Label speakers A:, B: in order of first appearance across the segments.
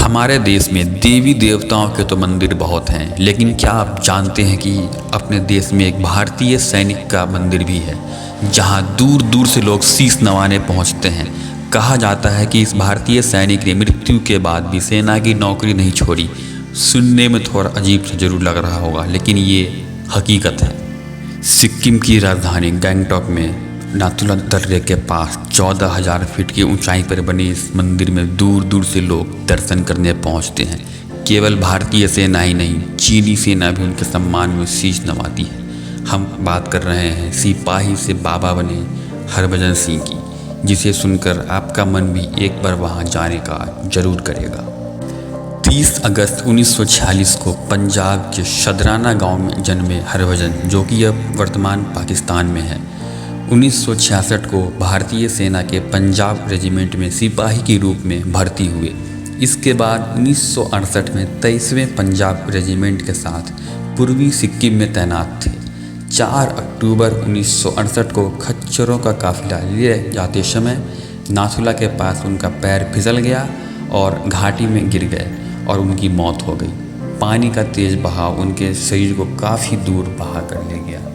A: हमारे देश में देवी देवताओं के तो मंदिर बहुत हैं, लेकिन क्या आप जानते हैं कि अपने देश में एक भारतीय सैनिक का मंदिर भी है, जहां दूर दूर से लोग शीश नवाने पहुंचते हैं। कहा जाता है कि इस भारतीय सैनिक ने मृत्यु के बाद भी सेना की नौकरी नहीं छोड़ी। सुनने में थोड़ा अजीब सा जरूर लग रहा होगा, लेकिन ये हकीकत है। सिक्किम की राजधानी गैंगटॉक में नाथुला दर्रे के पास 14,000 फीट की ऊंचाई पर बने इस मंदिर में दूर दूर से लोग दर्शन करने पहुंचते हैं। केवल भारतीय सेना ही नहीं, चीनी सेना भी उनके सम्मान में शीश नवाती है। हम बात कर रहे हैं सिपाही से बाबा बने हरभजन सिंह की, जिसे सुनकर आपका मन भी एक बार वहां जाने का जरूर करेगा। 30 अगस्त 1946 को पंजाब के शदराना गांव में जन्मे हरभजन, जो कि अब वर्तमान पाकिस्तान में है। 1966 को भारतीय सेना के पंजाब रेजिमेंट में सिपाही के रूप में भर्ती हुए। इसके बाद 1968 में 23वें पंजाब रेजिमेंट के साथ पूर्वी सिक्किम में तैनात थे। 4 अक्टूबर 1968 को खच्चरों का काफिला ले जाते समय नाथुला के पास उनका पैर फिसल गया और घाटी में गिर गए और उनकी मौत हो गई। पानी का तेज बहाव उनके शरीर को काफ़ी दूर बहा कर ले गया।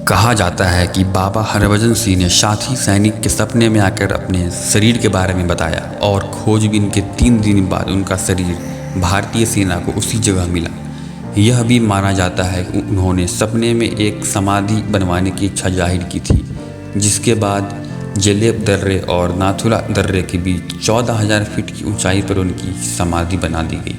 A: कहा जाता है कि बाबा हरभजन सिंह ने साथी सैनिक के सपने में आकर अपने शरीर के बारे में बताया और खोजबीन के 3 दिन बाद उनका शरीर भारतीय सेना को उसी जगह मिला। यह भी माना जाता है कि उन्होंने सपने में एक समाधि बनवाने की इच्छा जाहिर की थी, जिसके बाद जेलेब दर्रे और नाथुला दर्रे के बीच 14,000 फीट की ऊंचाई पर उनकी समाधि बना दी गई।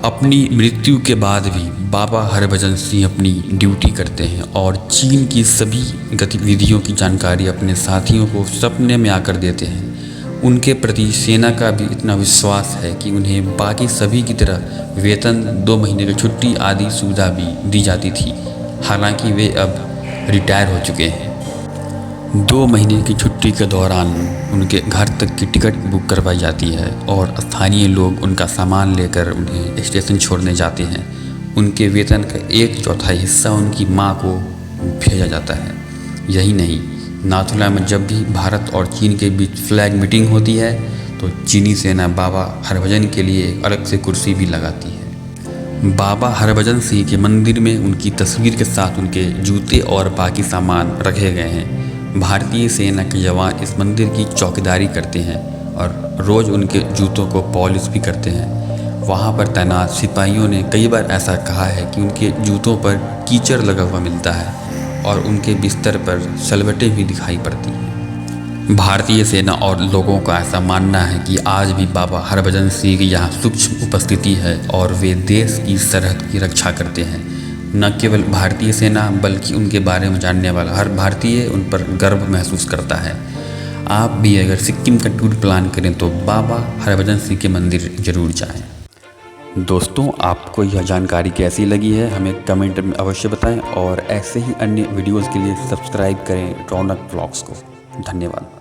A: अपनी मृत्यु के बाद भी बाबा हरभजन सिंह अपनी ड्यूटी करते हैं और चीन की सभी गतिविधियों की जानकारी अपने साथियों को सपने में आकर देते हैं। उनके प्रति सेना का भी इतना विश्वास है कि उन्हें बाकी सभी की तरह वेतन, 2 महीने की छुट्टी आदि सुविधा भी दी जाती थी। हालांकि वे अब रिटायर हो चुके हैं। 2 महीने की छुट्टी के दौरान उनके घर तक की टिकट बुक करवाई जाती है और स्थानीय लोग उनका सामान लेकर उन्हें स्टेशन छोड़ने जाते हैं। उनके वेतन का 1/4 हिस्सा उनकी मां को भेजा जाता है। यही नहीं, नाथुला में जब भी भारत और चीन के बीच फ्लैग मीटिंग होती है तो चीनी सेना बाबा हरभजन के लिए अलग से कुर्सी भी लगाती है। बाबा हरभजन सिंह के मंदिर में उनकी तस्वीर के साथ उनके जूते और बाकी सामान रखे गए हैं। भारतीय सेना के जवान इस मंदिर की चौकीदारी करते हैं और रोज़ उनके जूतों को पॉलिश भी करते हैं। वहाँ पर तैनात सिपाहियों ने कई बार ऐसा कहा है कि उनके जूतों पर कीचड़ लगा हुआ मिलता है और उनके बिस्तर पर सलवटें भी दिखाई पड़ती हैं। भारतीय सेना और लोगों का ऐसा मानना है कि आज भी बाबा हरभजन सिंह की यहाँ सूक्ष्म उपस्थिति है और वे देश की सरहद की रक्षा करते हैं। न केवल भारतीय सेना बल्कि उनके बारे में जानने वाला हर भारतीय उन पर गर्व महसूस करता है। आप भी अगर सिक्किम का टूर प्लान करें तो बाबा हरभजन सिंह के मंदिर जरूर जाएं। दोस्तों, आपको यह जानकारी कैसी लगी है हमें कमेंट में अवश्य बताएं और ऐसे ही अन्य वीडियोज़ के लिए सब्सक्राइब करें रौनक व्लॉग्स को। धन्यवाद।